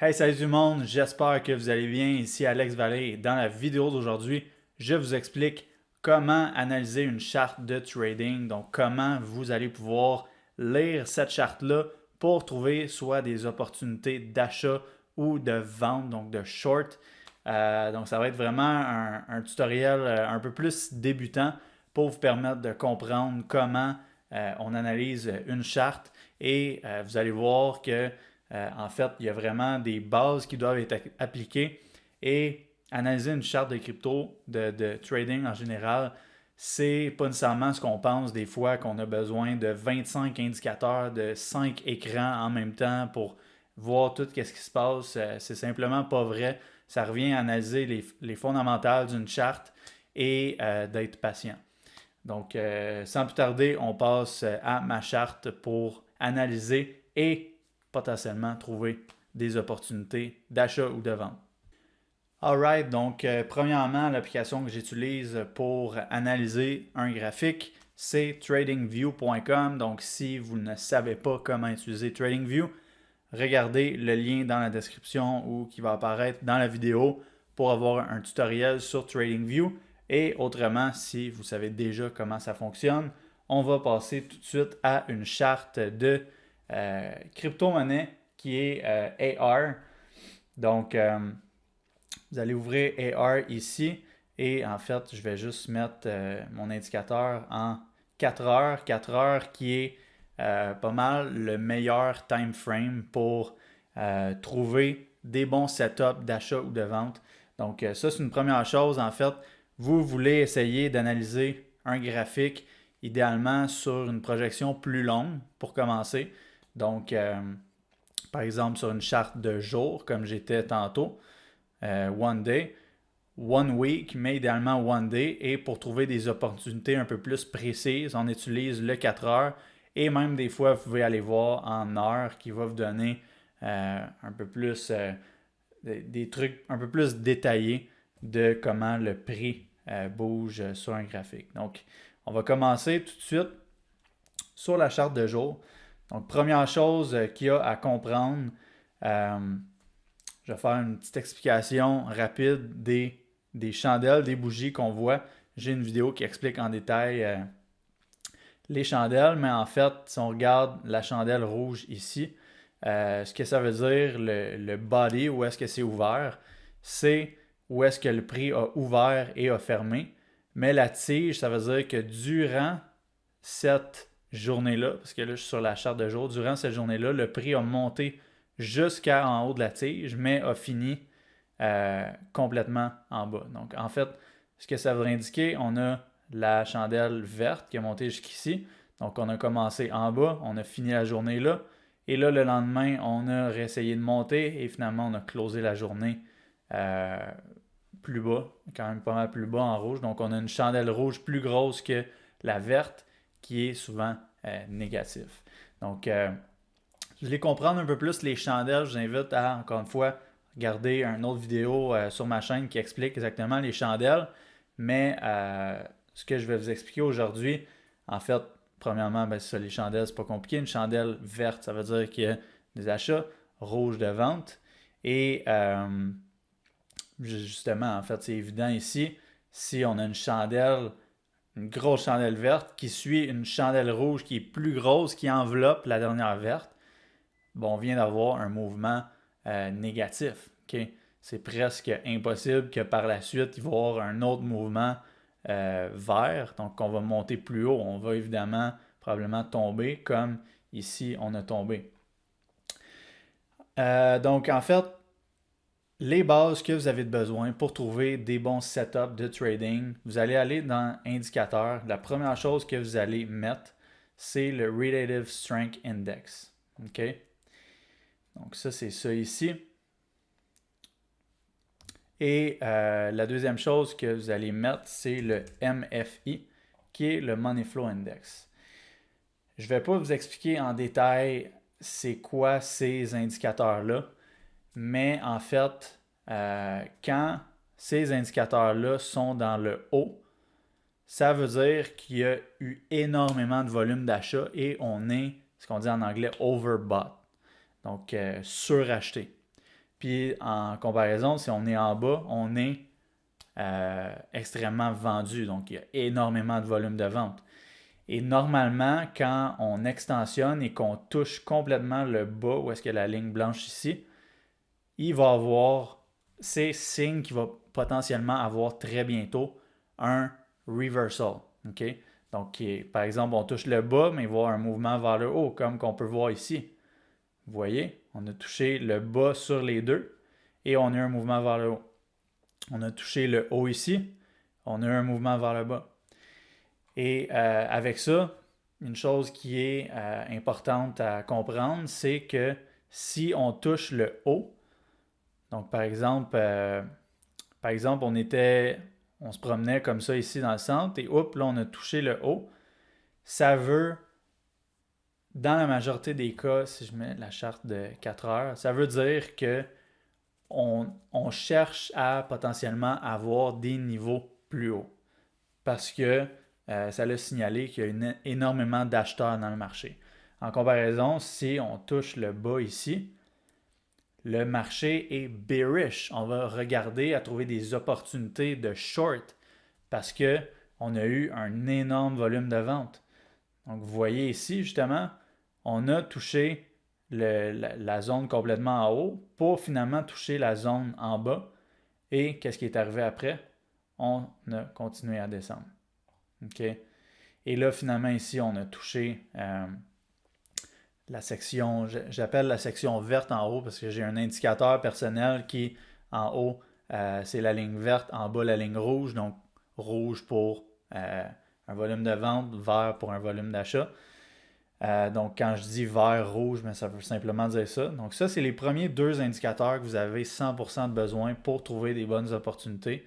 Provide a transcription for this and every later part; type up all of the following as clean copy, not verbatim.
Hey, salut tout le monde, j'espère que vous allez bien. Ici Alex Vallée et dans la vidéo d'aujourd'hui, je vous explique comment analyser une charte de trading, donc comment vous allez pouvoir lire cette charte-là pour trouver soit des opportunités d'achat ou de vente, donc de short. Donc ça va être vraiment un tutoriel un peu plus débutant pour vous permettre de comprendre comment on analyse une charte et vous allez voir que en fait, il y a vraiment des bases qui doivent être appliquées et analyser une charte de crypto, de trading en général, c'est pas nécessairement ce qu'on pense des fois qu'on a besoin de 25 indicateurs, de 5 écrans en même temps pour voir tout ce qui se passe. C'est simplement pas vrai. Ça revient à analyser les fondamentales d'une charte et d'être patient. Donc, sans plus tarder, on passe à ma charte pour analyser et potentiellement trouver des opportunités d'achat ou de vente. Alright, donc premièrement, l'application que j'utilise pour analyser un graphique, c'est tradingview.com. Donc, si vous ne savez pas comment utiliser TradingView, regardez le lien dans la description ou qui va apparaître dans la vidéo pour avoir un tutoriel sur TradingView. Et autrement, si vous savez déjà comment ça fonctionne, on va passer tout de suite à une charte de crypto-monnaie qui est AR. Donc, vous allez ouvrir AR ici et en fait, je vais juste mettre mon indicateur en 4 heures. 4 heures qui est pas mal le meilleur time frame pour trouver des bons setups d'achat ou de vente. Donc, ça, c'est une première chose. En fait, vous voulez essayer d'analyser un graphique idéalement sur une projection plus longue pour commencer. Donc, par exemple, sur une charte de jour, comme j'étais tantôt, one day, one week, mais idéalement one day. Et pour trouver des opportunités un peu plus précises, on utilise le 4 heures. Et même des fois, vous pouvez aller voir en heures qui va vous donner un peu plus des trucs un peu plus détaillés de comment le prix bouge sur un graphique. Donc, on va commencer tout de suite sur la charte de jour. Donc, première chose qu'il y a à comprendre, je vais faire une petite explication rapide des chandelles, des bougies qu'on voit. J'ai une vidéo qui explique en détail les chandelles, mais en fait, si on regarde la chandelle rouge ici, ce que ça veut dire, le body, où est-ce que c'est ouvert, c'est où est-ce que le prix a ouvert et a fermé. Mais la tige, ça veut dire que durant cette journée-là, parce que là, je suis sur la charte de jour, durant cette journée-là, le prix a monté jusqu'en haut de la tige, mais a fini complètement en bas. Donc, en fait, ce que ça veut indiquer, on a la chandelle verte qui a monté jusqu'ici. Donc, on a commencé en bas, on a fini la journée là. Et là, le lendemain, on a réessayé de monter et finalement, on a closé la journée plus bas, quand même pas mal plus bas en rouge. Donc, on a une chandelle rouge plus grosse que la verte qui est souvent négatif. Donc, vous voulez comprendre un peu plus les chandelles, je vous invite à, encore une fois, regarder une autre vidéo sur ma chaîne qui explique exactement les chandelles. Mais ce que je vais vous expliquer aujourd'hui, en fait, premièrement, ben, c'est ça, les chandelles, c'est pas compliqué. Une chandelle verte, ça veut dire qu'il y a des achats, rouge de vente. Et justement, en fait, c'est évident ici, si on a une grosse chandelle verte qui suit une chandelle rouge qui est plus grosse, qui enveloppe la dernière verte, bon, on vient d'avoir un mouvement négatif. Okay? C'est presque impossible que par la suite, il va y avoir un autre mouvement vert. Donc, on va monter plus haut. On va évidemment probablement tomber comme ici, on a tombé. Donc, en fait, les bases que vous avez besoin pour trouver des bons setups de trading, vous allez aller dans Indicateurs. La première chose que vous allez mettre, c'est le Relative Strength Index. OK? Donc ça, c'est ça ici. Et la deuxième chose que vous allez mettre, c'est le MFI, qui est le Money Flow Index. Je ne vais pas vous expliquer en détail c'est quoi ces indicateurs-là, mais en fait, quand ces indicateurs-là sont dans le haut, ça veut dire qu'il y a eu énormément de volume d'achat et on est, ce qu'on dit en anglais, overbought, donc suracheté. Puis en comparaison, si on est en bas, on est extrêmement vendu. Donc il y a énormément de volume de vente. Et normalement, quand on extensionne et qu'on touche complètement le bas, où est-ce qu'il y a la ligne blanche ici, il va avoir ces signes qu'il va potentiellement avoir très bientôt un reversal. Okay? Donc, par exemple, on touche le bas, mais il va y avoir un mouvement vers le haut, comme qu'on peut voir ici. Vous voyez, on a touché le bas sur les deux et on a eu un mouvement vers le haut. On a touché le haut ici, on a eu un mouvement vers le bas. Et avec ça, une chose qui est importante à comprendre, c'est que si on touche le haut, donc par exemple, on se promenait comme ça ici dans le centre et hop, là on a touché le haut, ça veut, dans la majorité des cas, si je mets la charte de 4 heures, ça veut dire que on cherche à potentiellement avoir des niveaux plus hauts. Parce que ça l'a signalé qu'il y a énormément d'acheteurs dans le marché. En comparaison, si on touche le bas ici, le marché est bearish. On va regarder à trouver des opportunités de short parce qu'on a eu un énorme volume de vente. Donc, vous voyez ici, justement, on a touché la zone complètement en haut pour finalement toucher la zone en bas. Et qu'est-ce qui est arrivé après? On a continué à descendre. OK? Et là, finalement, ici, on a touché la section, j'appelle la section verte en haut parce que j'ai un indicateur personnel qui, en haut, c'est la ligne verte, en bas, la ligne rouge. Donc, rouge pour un volume de vente, vert pour un volume d'achat. Donc, quand je dis vert, rouge, mais ça veut simplement dire ça. Donc, ça, c'est les premiers deux indicateurs que vous avez 100% de besoin pour trouver des bonnes opportunités.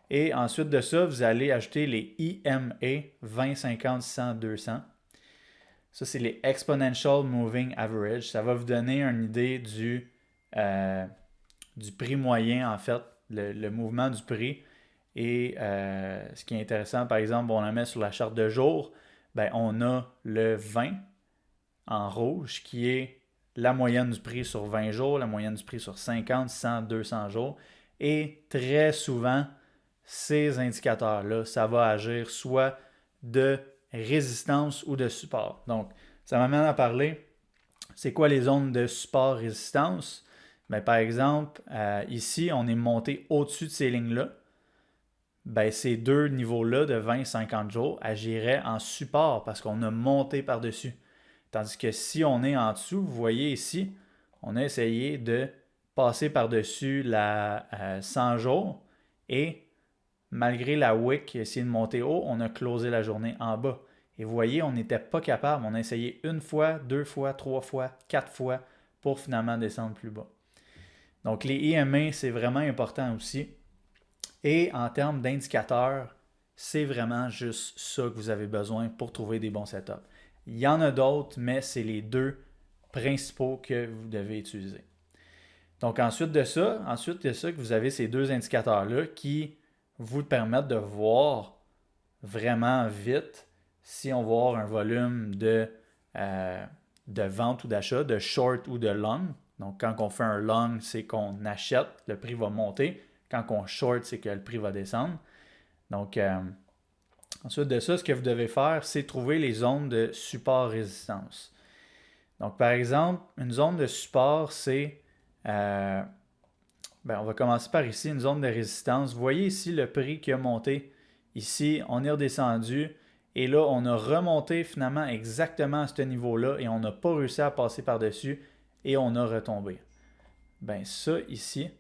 Et ensuite de ça, vous allez ajouter les EMA 20, 50, 100, 200. Ça, c'est les Exponential Moving Average. Ça va vous donner une idée du prix moyen, en fait, le mouvement du prix. Et ce qui est intéressant, par exemple, on la met sur la charte de jour, ben, on a le 20 en rouge qui est la moyenne du prix sur 20 jours, la moyenne du prix sur 50, 100, 200 jours. Et très souvent, ces indicateurs-là, ça va agir soit de résistance ou de support. Donc, ça m'amène à parler, c'est quoi les zones de support-résistance? Ben, par exemple, ici, on est monté au-dessus de ces lignes-là. Ben, ces deux niveaux-là de 20 et 50 jours agiraient en support parce qu'on a monté par-dessus. Tandis que si on est en dessous, vous voyez ici, on a essayé de passer par-dessus la 100 jours et malgré la wick qui a essayé de monter haut, on a closé la journée en bas. Et vous voyez, on n'était pas capable. On a essayé une fois, deux fois, trois fois, quatre fois pour finalement descendre plus bas. Donc les EMA, c'est vraiment important aussi. Et en termes d'indicateurs, c'est vraiment juste ça que vous avez besoin pour trouver des bons setups. Il y en a d'autres, mais c'est les deux principaux que vous devez utiliser. Donc ensuite de ça, que vous avez ces deux indicateurs-là qui vous permettent de voir vraiment vite si on va avoir un volume de vente ou d'achat, de short ou de long. Donc quand on fait un long, c'est qu'on achète, le prix va monter. Quand on short, c'est que le prix va descendre. Donc ensuite de ça, ce que vous devez faire, c'est trouver les zones de support-résistance. Donc par exemple, une zone de support, c'est on va commencer par ici, une zone de résistance. Vous voyez ici le prix qui a monté. Ici, on est redescendu. Et là, on a remonté finalement exactement à ce niveau-là et on n'a pas réussi à passer par-dessus et on a retombé. Ben ça ici,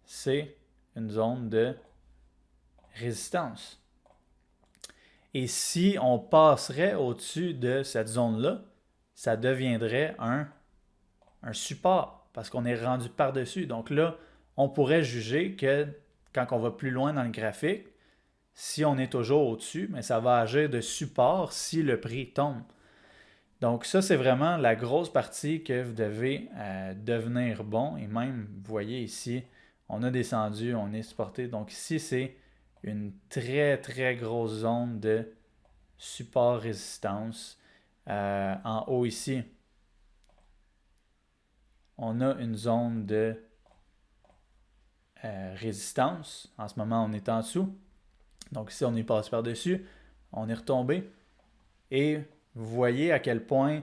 c'est une zone de résistance. Et si on passerait au-dessus de cette zone-là, ça deviendrait un support parce qu'on est rendu par-dessus. Donc là, on pourrait juger que quand on va plus loin dans le graphique, si on est toujours au-dessus, mais ça va agir de support si le prix tombe. Donc ça, c'est vraiment la grosse partie que vous devez devenir bon. Et même, vous voyez ici, on a descendu, on est supporté. Donc ici, c'est une très, très grosse zone de support-résistance. En haut ici, on a une zone de résistance. En ce moment, on est en dessous. Donc ici, on est passé par-dessus. On est retombé. Et vous voyez à quel point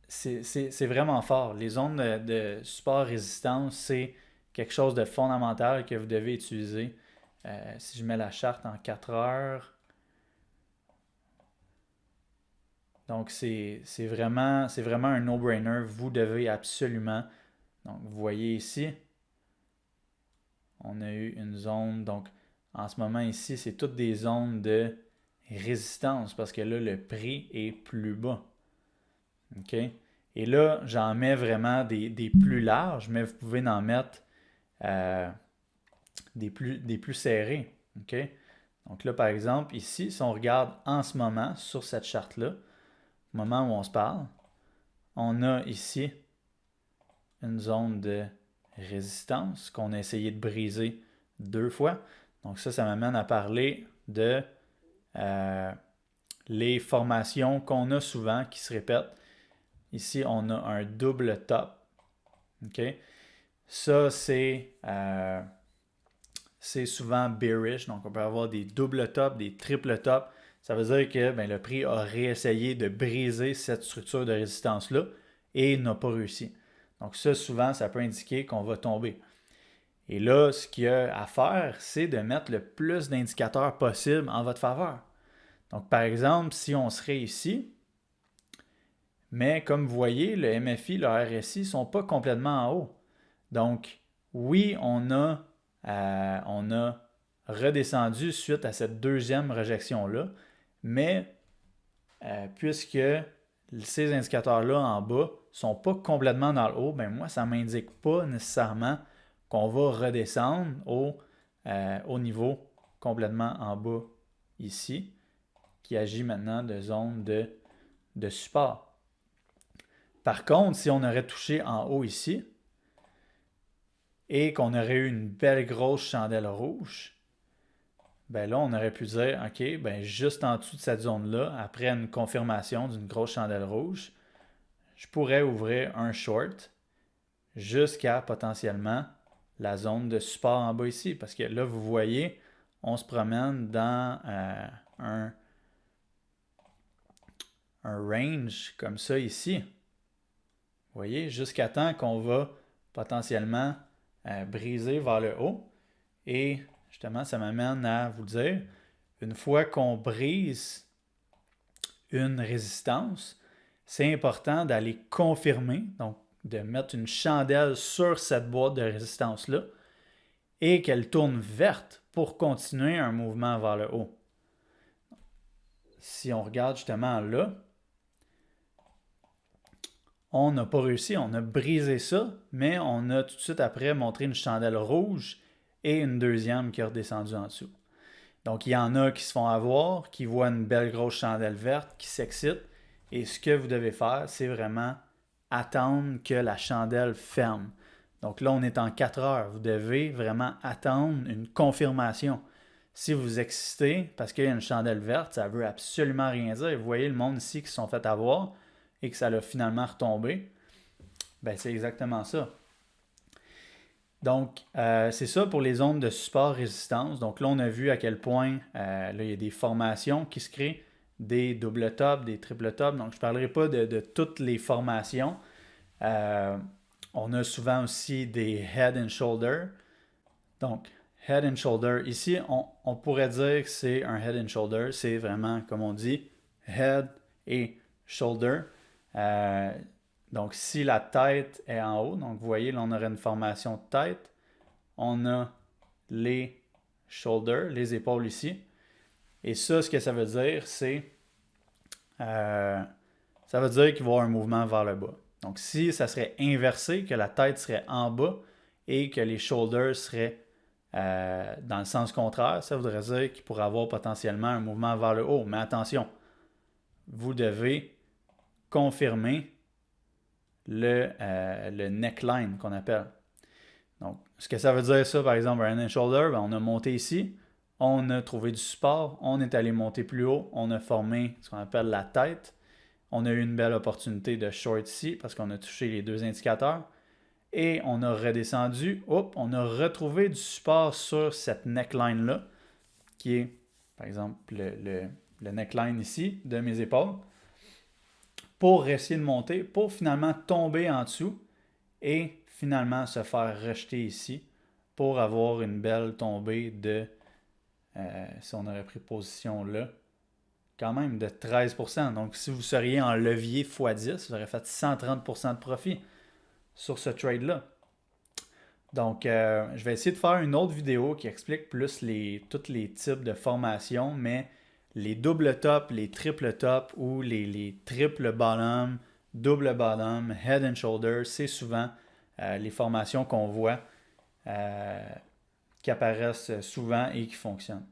c'est vraiment fort. Les zones de support résistance, c'est quelque chose de fondamental que vous devez utiliser. Si je mets la charte en 4 heures, donc c'est vraiment un no-brainer. Vous devez absolument. Donc vous voyez ici, on a eu une zone. Donc en ce moment ici, c'est toutes des zones de résistance parce que là, le prix est plus bas. OK? Et là, j'en mets vraiment des plus larges, mais vous pouvez en mettre des plus serrés. OK? Donc là, par exemple, ici, si on regarde en ce moment sur cette charte-là, au moment où on se parle, on a ici une zone de résistance qu'on a essayé de briser 2 fois. Donc ça m'amène à parler de les formations qu'on a souvent qui se répètent. Ici, on a un double top. OK? Ça, c'est souvent bearish. Donc, on peut avoir des doubles tops, des triples tops. Ça veut dire que le prix a réessayé de briser cette structure de résistance-là et n'a pas réussi. Donc, ça, souvent, ça peut indiquer qu'on va tomber. Et là, ce qu'il y a à faire, c'est de mettre le plus d'indicateurs possible en votre faveur. Donc, par exemple, si on serait ici, mais comme vous voyez, le MFI, le RSI ne sont pas complètement en haut. Donc, oui, on a redescendu suite à cette deuxième rejection-là, mais puisque ces indicateurs-là en bas ne sont pas complètement dans le haut, moi, ça ne m'indique pas nécessairement qu'on va redescendre au niveau complètement en bas ici, qui agit maintenant de zone de support. Par contre, si on aurait touché en haut ici et qu'on aurait eu une belle grosse chandelle rouge, là, on aurait pu dire, OK, juste en dessous de cette zone-là, après une confirmation d'une grosse chandelle rouge, je pourrais ouvrir un short jusqu'à potentiellement la zone de support en bas ici. Parce que là, vous voyez, on se promène dans un range comme ça ici. Vous voyez, jusqu'à temps qu'on va potentiellement briser vers le haut. Et justement, ça m'amène à vous dire, une fois qu'on brise une résistance, c'est important d'aller confirmer, donc de mettre une chandelle sur cette boîte de résistance-là et qu'elle tourne verte pour continuer un mouvement vers le haut. Si on regarde justement là, on n'a pas réussi, on a brisé ça, mais on a tout de suite après montré une chandelle rouge et une deuxième qui est redescendue en dessous. Donc, il y en a qui se font avoir, qui voient une belle grosse chandelle verte, qui s'excitent. Et ce que vous devez faire, c'est vraiment attendre que la chandelle ferme. Donc là, on est en 4 heures. Vous devez vraiment attendre une confirmation. Si vous vous excitez parce qu'il y a une chandelle verte, ça ne veut absolument rien dire. Vous voyez le monde ici qui se sont fait avoir et que ça l'a finalement retombé. C'est exactement ça. Donc, c'est ça pour les zones de support-résistance. Donc là, on a vu à quel point là, il y a des formations qui se créent, des double tops, des triple tops. Donc, je ne parlerai pas de toutes les formations. On a souvent aussi des head and shoulder. Donc, head and shoulder. Ici, on pourrait dire que c'est un head and shoulder. C'est vraiment, comme on dit, head et shoulder. Donc, si la tête est en haut, donc vous voyez, là, on aurait une formation de tête. On a les shoulders, les épaules ici. Et ça, ce que ça veut dire, c'est... ça veut dire qu'il va y avoir un mouvement vers le bas. Donc, si ça serait inversé, que la tête serait en bas et que les shoulders seraient dans le sens contraire, ça voudrait dire qu'il pourrait y avoir potentiellement un mouvement vers le haut. Mais attention, vous devez confirmer le neckline qu'on appelle. Donc, ce que ça veut dire ça, par exemple, un head and shoulder, on a monté ici, on a trouvé du support, on est allé monter plus haut, on a formé ce qu'on appelle la tête, on a eu une belle opportunité de short ici parce qu'on a touché les deux indicateurs et on a redescendu, on a retrouvé du support sur cette neckline-là, qui est, par exemple, le neckline ici de mes épaules, pour essayer de monter, pour finalement tomber en dessous et finalement se faire rejeter ici pour avoir une belle tombée de, si on aurait pris position là, quand même de 13%. Donc si vous seriez en levier x10, vous aurez fait 130% de profit sur ce trade-là. Donc, je vais essayer de faire une autre vidéo qui explique plus tous les types de formations, mais les double top, les triple top ou les triple bottom, double bottom, head and shoulder, c'est souvent les formations qu'on voit qui apparaissent souvent et qui fonctionnent.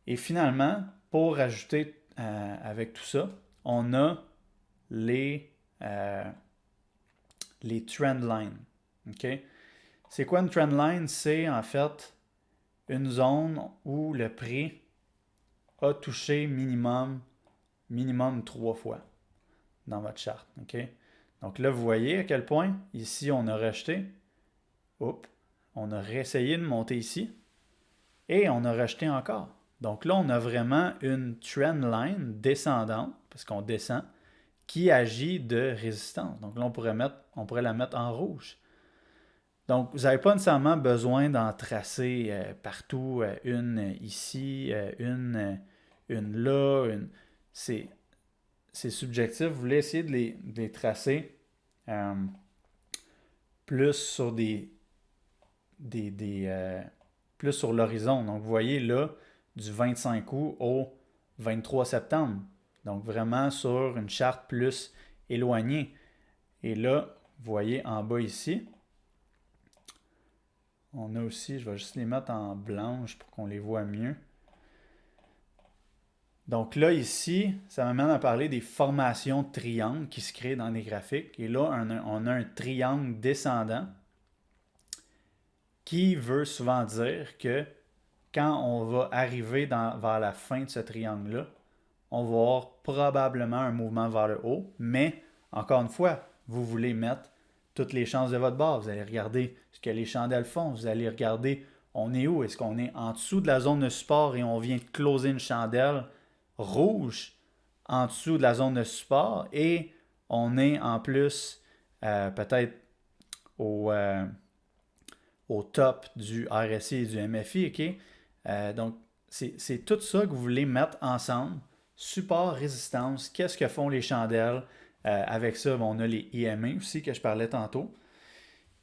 Et finalement, pour ajouter avec tout ça, on a les trend lines. Okay? C'est quoi une trend line? C'est en fait une zone où le prix a touché minimum 3 fois dans votre charte. Okay? Donc là, vous voyez à quel point ici on a rejeté. On a réessayé de monter ici et on a rejeté encore. Donc là, on a vraiment une trend line descendante, parce qu'on descend, qui agit de résistance. Donc là, on pourrait la mettre en rouge. Donc, vous n'avez pas nécessairement besoin d'en tracer partout, une ici, une là, c'est subjectif. Vous voulez essayer de les tracer plus sur plus sur l'horizon. Donc, vous voyez là, du 25 août au 23 septembre. Donc, vraiment sur une charte plus éloignée. Et là, vous voyez en bas ici, on a aussi, je vais juste les mettre en blanche pour qu'on les voit mieux. Donc là, ici, ça m'amène à parler des formations de triangles qui se créent dans les graphiques. Et là, on a un triangle descendant qui veut souvent dire que quand on va arriver vers la fin de ce triangle-là, on va avoir probablement un mouvement vers le haut, mais encore une fois, vous voulez mettre toutes les chances de votre bord. Vous allez regarder ce que les chandelles font. Vous allez regarder, on est où? Est-ce qu'on est en dessous de la zone de support et on vient de closer une chandelle rouge en dessous de la zone de support et on est en plus peut-être au top du RSI et du MFI. Okay? Donc, c'est tout ça que vous voulez mettre ensemble. Support, résistance, qu'est-ce que font les chandelles? Avec ça, on a les EMA aussi que je parlais tantôt.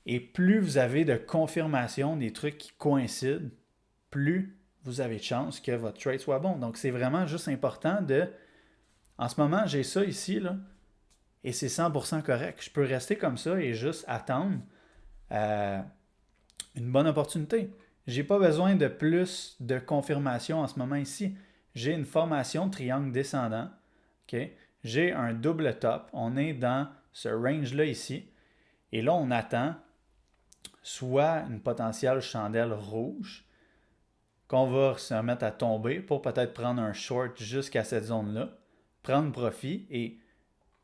Et plus vous avez de confirmation des trucs qui coïncident, plus vous avez de chance que votre trade soit bon. Donc, c'est vraiment juste important de... En ce moment, j'ai ça ici, là, et c'est 100% correct. Je peux rester comme ça et juste attendre une bonne opportunité. Je n'ai pas besoin de plus de confirmation en ce moment ici. J'ai une formation de triangle descendant. Okay? J'ai un double top. On est dans ce range-là ici. Et là, on attend soit une potentielle chandelle rouge qu'on va se mettre à tomber pour peut-être prendre un short jusqu'à cette zone-là, prendre profit. Et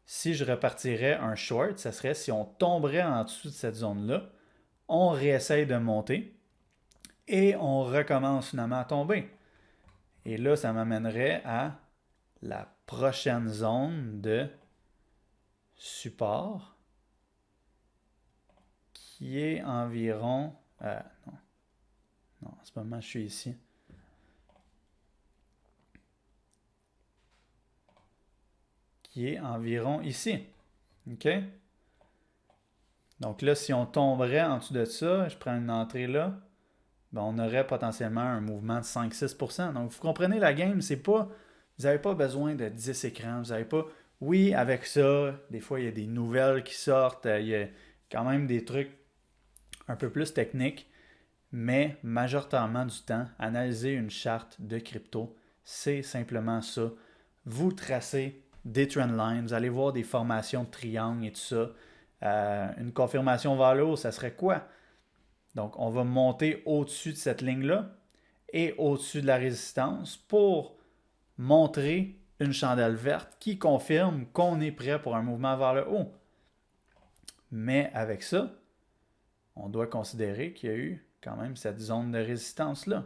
si je repartirais un short, ça serait si on tomberait en dessous de cette zone-là, on réessaye de monter et on recommence finalement à tomber. Et là, ça m'amènerait à la prochaine zone de support qui est environ... non, en ce moment, je suis ici. Qui est environ ici. OK? Donc là, si on tomberait en dessous de ça, je prends une entrée là, ben on aurait potentiellement un mouvement de 5-6%. Donc, vous comprenez la game, c'est pas... Vous n'avez pas besoin de 10 écrans. Vous n'avez pas... Oui, avec ça, des fois, il y a des nouvelles qui sortent. Il y a quand même des trucs un peu plus techniques. Mais majoritairement du temps, analyser une charte de crypto, c'est simplement ça. Vous tracez des trend lines, vous allez voir des formations de triangles et tout ça. Une confirmation vers le haut, ça serait quoi? Donc, on va monter au-dessus de cette ligne-là et au-dessus de la résistance pour montrer une chandelle verte qui confirme qu'on est prêt pour un mouvement vers le haut. Mais avec ça, on doit considérer qu'il y a eu quand même cette zone de résistance-là.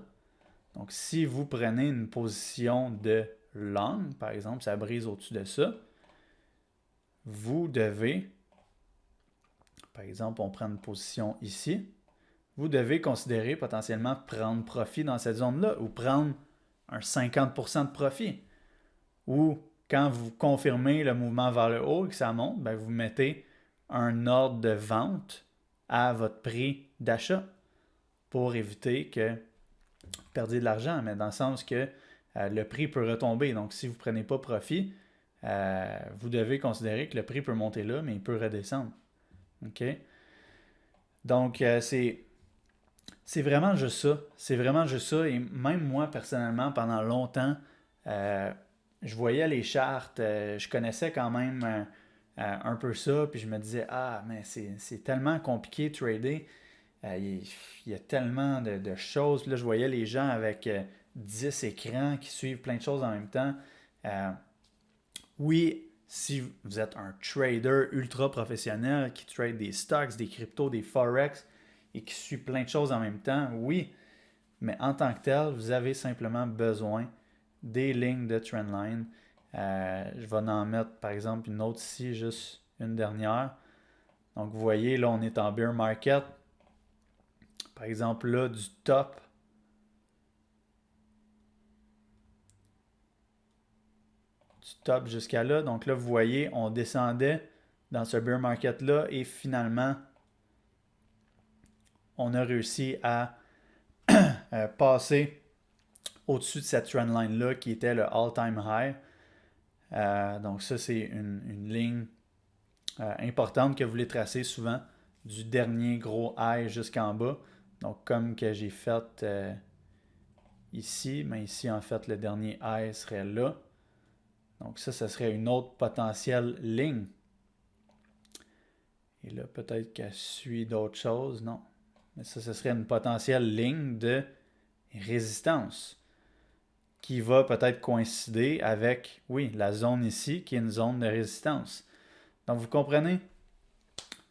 Donc, si vous prenez une position de long, par exemple, ça brise au-dessus de ça, vous devez, par exemple, on prend une position ici, vous devez considérer potentiellement prendre profit dans cette zone-là ou prendre un 50% de profit. Ou quand vous confirmez le mouvement vers le haut et que ça monte, ben vous mettez un ordre de vente à votre prix d'achat pour éviter que vous perdiez de l'argent, mais dans le sens que le prix peut retomber. Donc, si vous ne prenez pas profit, vous devez considérer que le prix peut monter là, mais il peut redescendre. OK? Donc, c'est vraiment juste ça. C'est vraiment juste ça. Et même moi, personnellement, pendant longtemps, je voyais les chartes, je connaissais quand même un peu ça, puis je me disais, ah, mais c'est tellement compliqué de trader. Il y a tellement de choses. Puis là, je voyais les gens avec 10 écrans qui suivent plein de choses en même temps. Oui, si vous êtes un trader ultra professionnel qui trade des stocks, des cryptos, des forex et qui suit plein de choses en même temps, oui, mais en tant que tel, vous avez simplement besoin des lignes de trendline. Je vais en mettre par exemple une autre ici, juste une dernière. Donc vous voyez, là on est en bear market. Par exemple là, du top jusqu'à là. Donc là, vous voyez, on descendait dans ce bear market-là et finalement, on a réussi à passer au-dessus de cette trendline-là qui était le all-time high. Donc ça, c'est une ligne importante que vous voulez tracer souvent du dernier gros high jusqu'en bas. Donc comme que j'ai fait ici, mais ici en fait le dernier high serait là. Donc ça serait une autre potentielle ligne. Et là, peut-être qu'elle suit d'autres choses. Non. Mais ça, ce serait une potentielle ligne de résistance qui va peut-être coïncider avec, oui, la zone ici qui est une zone de résistance. Donc, vous comprenez?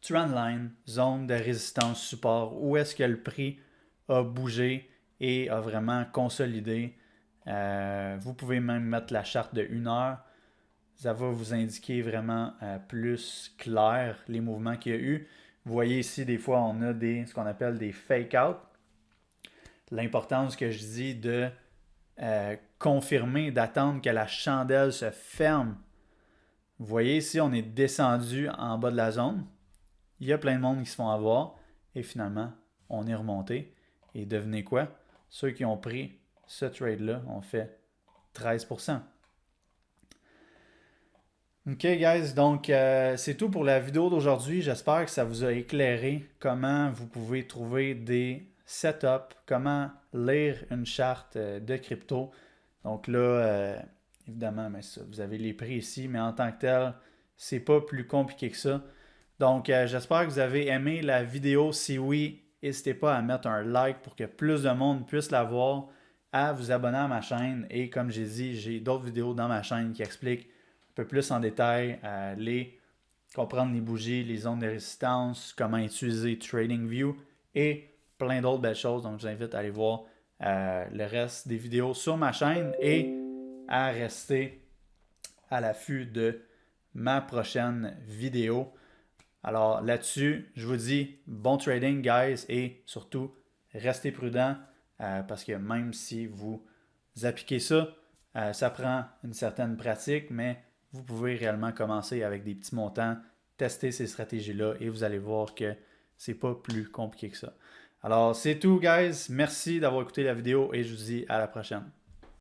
Trendline, zone de résistance, support, où est-ce que le prix a bougé et a vraiment consolidé. Vous pouvez même mettre la charte de 1 heure. Ça va vous indiquer vraiment plus clair les mouvements qu'il y a eu. Vous voyez ici, des fois, on a ce qu'on appelle des fake-out. L'importance que je dis de confirmer, d'attendre que la chandelle se ferme. Vous voyez ici, on est descendu en bas de la zone. Il y a plein de monde qui se font avoir. Et finalement, on est remonté. Et devinez quoi? Ceux qui ont pris ce trade-là ont fait 13%. Ok guys, donc c'est tout pour la vidéo d'aujourd'hui. J'espère que ça vous a éclairé comment vous pouvez trouver des setups, comment lire une charte de crypto. Donc là, évidemment, mais ça, vous avez les prix ici, mais en tant que tel, c'est pas plus compliqué que ça. Donc j'espère que vous avez aimé la vidéo. Si oui, n'hésitez pas à mettre un like pour que plus de monde puisse la voir, à vous abonner à ma chaîne. Et comme j'ai dit, j'ai d'autres vidéos dans ma chaîne qui expliquent un peu plus en détail comprendre les bougies, les zones de résistance, comment utiliser TradingView et plein d'autres belles choses. Donc, je vous invite à aller voir le reste des vidéos sur ma chaîne et à rester à l'affût de ma prochaine vidéo. Alors là-dessus, je vous dis bon trading, guys, et surtout, restez prudents parce que même si vous appliquez ça, ça prend une certaine pratique, mais vous pouvez réellement commencer avec des petits montants, tester ces stratégies-là et vous allez voir que c'est pas plus compliqué que ça. Alors, c'est tout, guys. Merci d'avoir écouté la vidéo et je vous dis à la prochaine.